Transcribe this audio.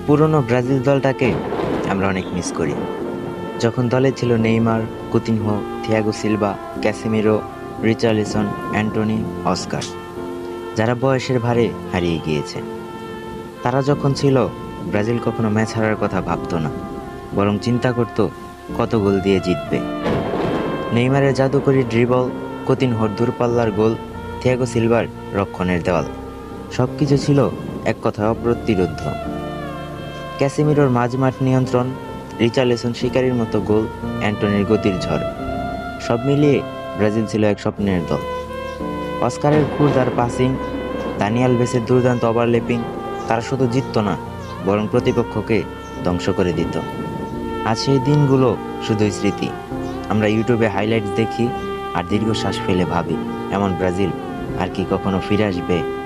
পুরনো ব্রাজিল দলটাকে আমরা অনেক মিস করি। যখন দলে ছিল Neymar, Coutinho, Thiago Silva, Casemiro, Richarlison, Antony, Oscar, যারা বয়সের ভারে হারিয়ে গিয়েছে। তারা যখন ছিল, ব্রাজিল কখনো ম্যাচ হারার কথা ভাবতো না, বরং চিন্তা করত কত গোল দিয়ে জিতবে। নেইমারের জাদুকরী ড্রিবল, কুতিনহোর দূরপাল্লার গোল, থিয়াগো সিলভার রক্ষণের দেওয়াল, সবকিছু ছিল এক কথায় অপ্রতিরোধ্য। ক্যাসেমিরোর মাঝমাঠ নিয়ন্ত্রণ, রিচার্লিসন শিকারীর মতো গোল, অ্যান্টনির গতির ঝড়, সব মিলিয়ে ব্রাজিল ছিল এক স্বপ্নের দল। অস্কারের ক্ষুরধার পাসিং, দানি আলভেসের দুর্দান্ত ওভারল্যাপিং, তারা শুধু জিততো না, বরং প্রতিপক্ষকে ধ্বংস করে দিত। আজ সেই দিনগুলো শুধুই স্মৃতি। আমরা ইউটিউবে হাইলাইটস দেখি আর দীর্ঘশ্বাস ফেলে ভাবি, এমন ব্রাজিল আর কি কখনো ফিরে আসবে?